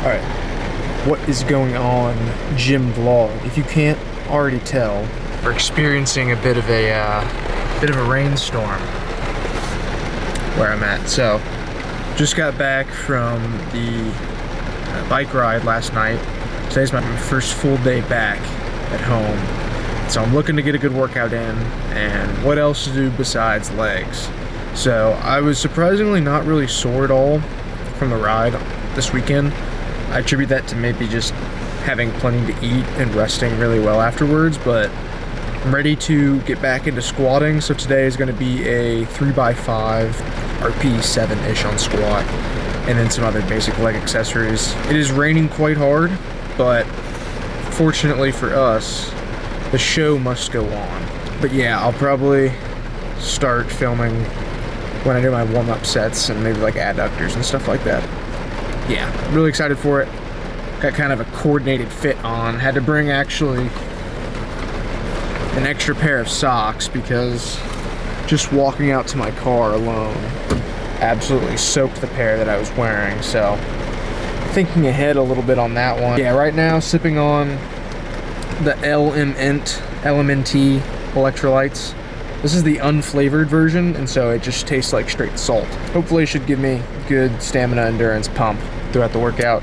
Alright, what is going on, gym vlog? If you can't already tell, we're experiencing a bit of a rainstorm where I'm at. So, just got back from the bike ride last night. Today's my first full day back at home. So I'm looking to get a good workout in, and what else to do besides legs. So I was surprisingly not really sore at all from the ride this weekend. I attribute that to maybe just having plenty to eat and resting really well afterwards, but I'm ready to get back into squatting. So today is going to be a 3x5 RP 7-ish on squat, and then some other basic leg accessories. It is raining quite hard, but fortunately for us, the show must go on. But yeah, I'll probably start filming when I do my warm-up sets and maybe like adductors and stuff like that. Yeah, really excited for it. Got kind of a coordinated fit on. Had to bring actually an extra pair of socks because just walking out to my car alone absolutely soaked the pair that I was wearing. So thinking ahead a little bit on that one. Yeah, right now sipping on the LMNT electrolytes. This is the unflavored version, and so it just tastes like straight salt. Hopefully it should give me good stamina endurance pump throughout the workout.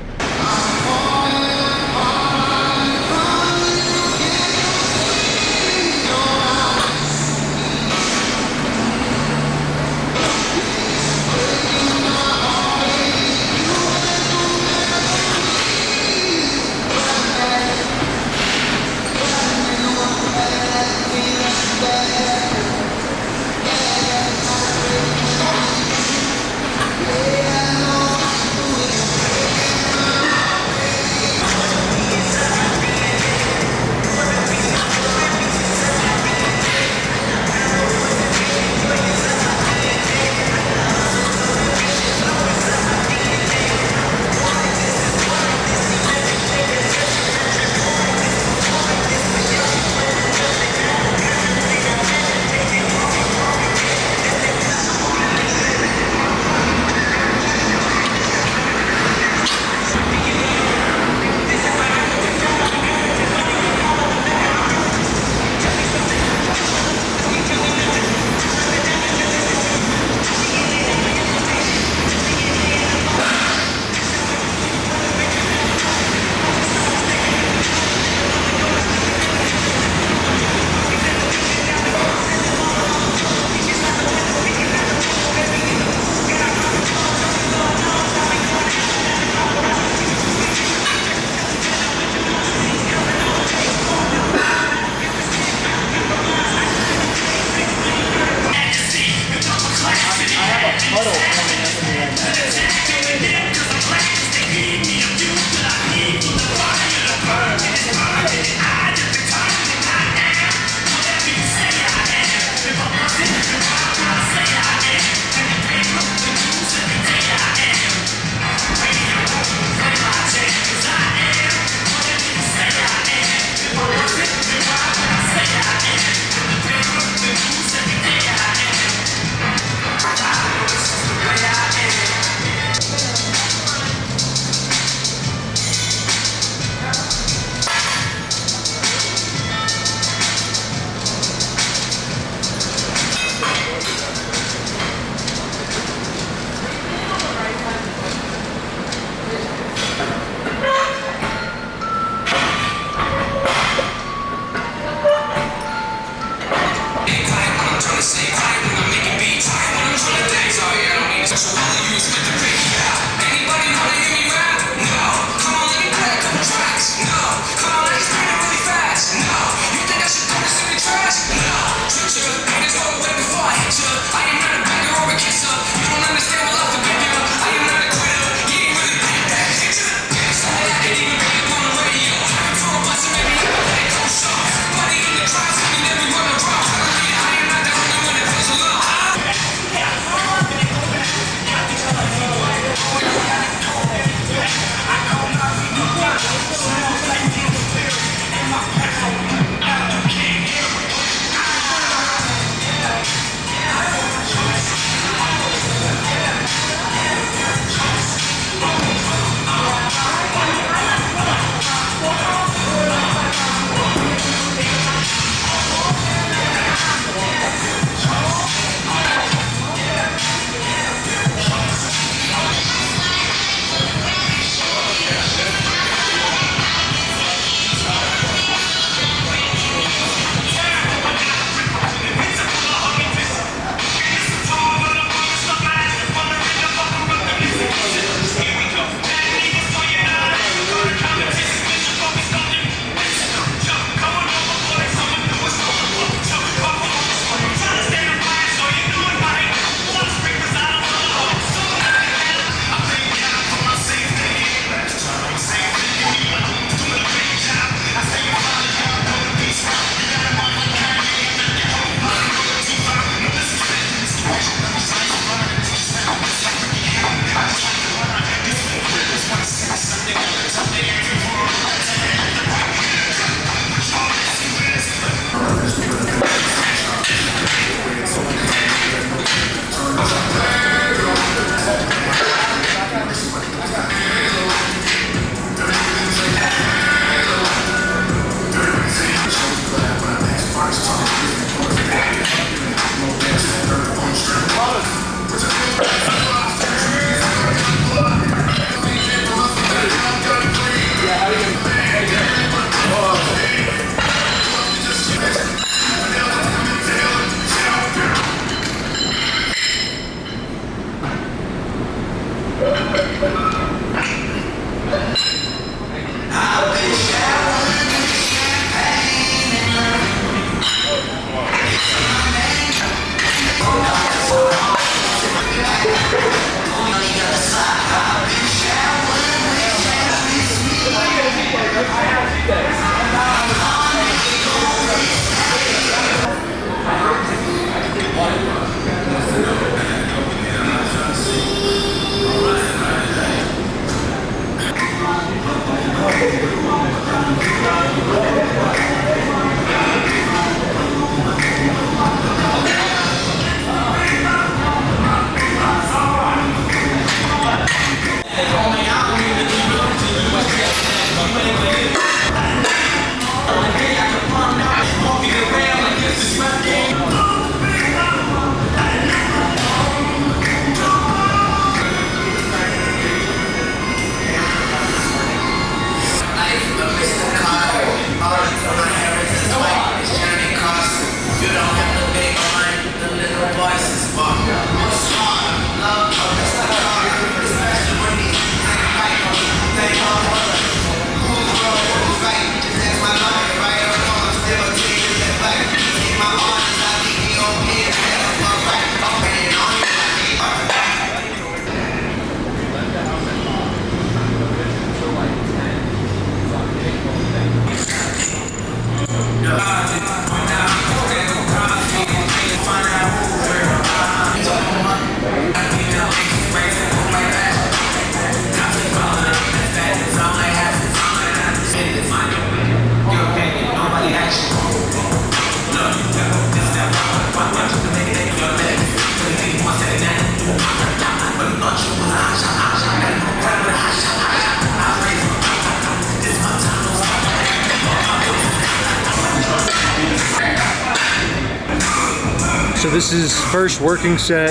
So this is first working set.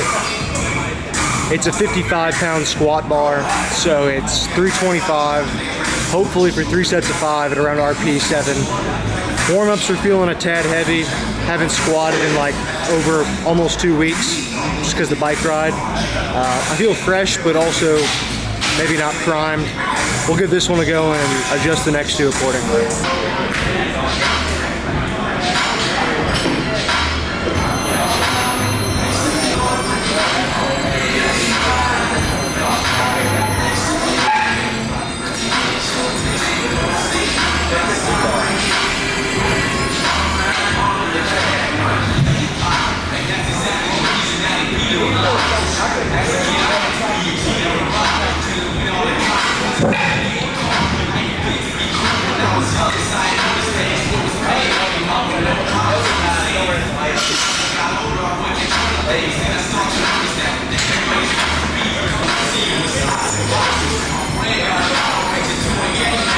It's a 55-pound squat bar, so it's 325, hopefully for 3 sets of 5 at around RP 7. Warm-ups are feeling a tad heavy. Haven't squatted in like over almost 2 weeks, just because the bike ride. I feel fresh, but also maybe not primed. We'll give this one a go and adjust the next two accordingly.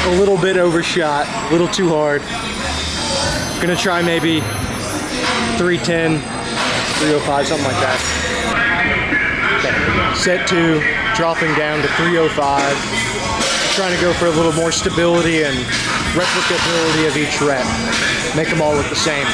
A little bit overshot, a little too hard. Gonna try maybe 310, 305, something like that. Okay. Set 2, dropping down to 305. Trying to go for a little more stability and replicability of each rep. Make them all look the same.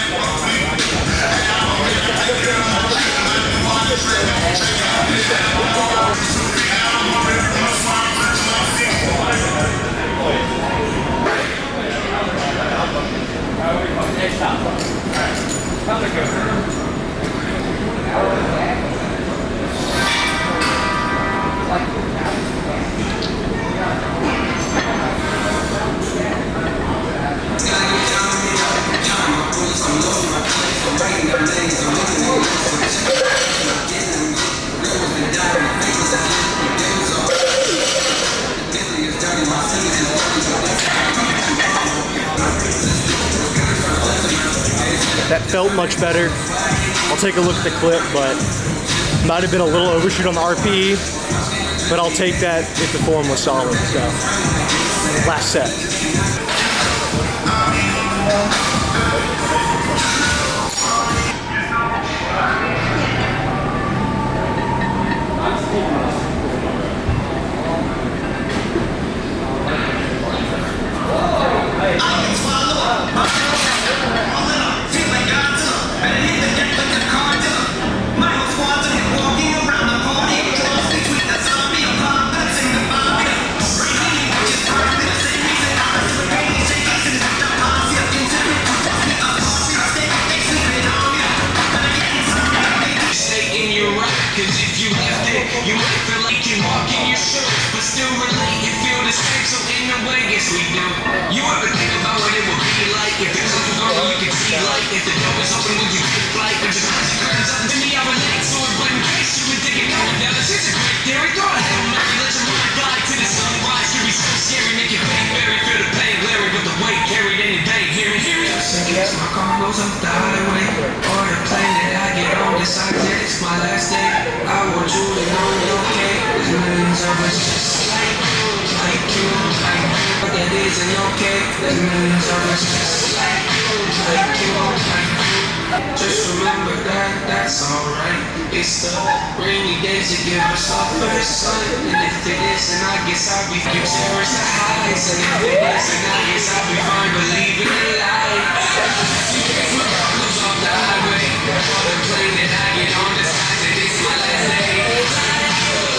That felt much better. I'll take a look at the clip, but might have been a little overshoot on the RPE, but I'll take that if the form was solid. So, last set. You ever think about what it would be like if the clothes were gone, you could see light. If the door was open, would you take flight? If the crazy crowds up to me, I relate. So it wouldn't case you would take it going down. This is a great theory. Go ahead, maybe let your mind glide to the sunrise. Could be so scary, make your pain very feel the pain, glaring with the weight carried any day. Hear me. So guess my car goes up the highway, or the plane that I get on. Decide that it's my last day. I want you to know you're okay. There's millions of us just like you, like you, like you. That isn't okay. There's millions of us just like you, like you, like you. Just remember that that's alright. It's the rainy days that give us our first sun. And if it is, then I guess I'll be fine. Cherish the highs. And if it is, then I guess I'll be fine. Believe in the light. My car goes off the highway, or the plane that I get on. Decides that it's my last day.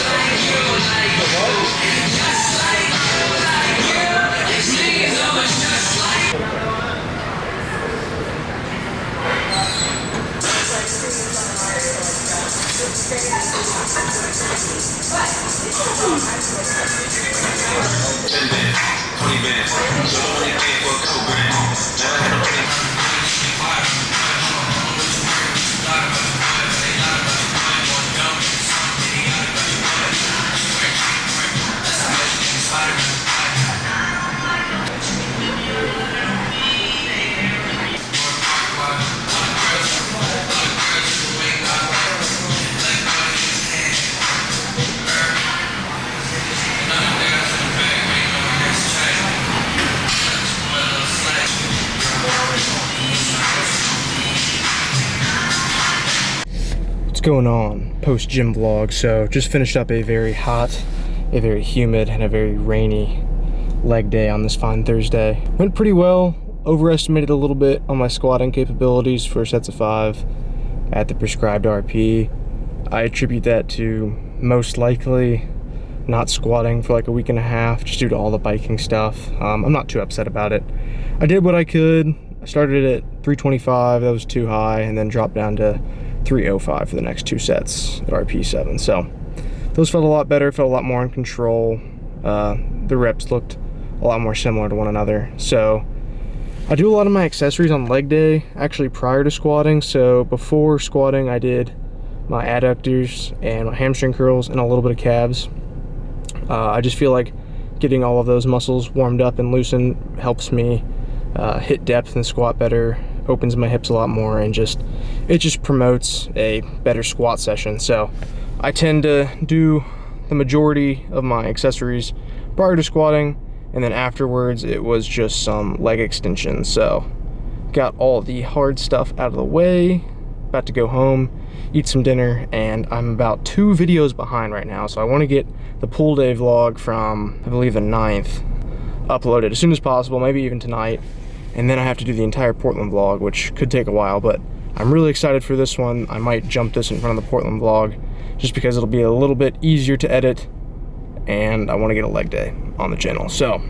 Like you, like you, like you. Just like you, like you. It's millions of us just like you. going on post gym vlog. So just finished up a very hot, a very humid, and a very rainy leg day on this fine Thursday. Went pretty well. Overestimated a little bit on my squatting capabilities for sets of 5 at the prescribed RP. I attribute that to most likely not squatting for like a week and a half just due to all the biking stuff. I'm not too upset about it. I did what I could. I started at 325, that was too high, and then dropped down to 305 for the next 2 sets at RP7. So those felt a lot better, felt a lot more in control. The reps looked a lot more similar to one another. So I do a lot of my accessories on leg day actually prior to squatting. So before squatting, I did my adductors and my hamstring curls and a little bit of calves. I just feel like getting all of those muscles warmed up and loosened helps me hit depth and squat better, opens my hips a lot more, and it just promotes a better squat session. So I tend to do the majority of my accessories prior to squatting, and then afterwards it was just some leg extensions. So got all the hard stuff out of the way, about to go home, eat some dinner, and I'm about 2 videos behind right now. So I want to get the pool day vlog from, I believe, the 9th uploaded as soon as possible, maybe even tonight. And then I have to do the entire Portland vlog, which could take a while, but I'm really excited for this one. I might jump this in front of the Portland vlog just because it'll be a little bit easier to edit, and I want to get a leg day on the channel. So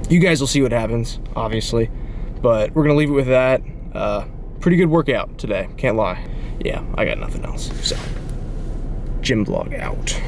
you guys will see what happens, obviously, but we're gonna leave it with that. Pretty good workout today, can't lie. Yeah, I got nothing else. So gym vlog out.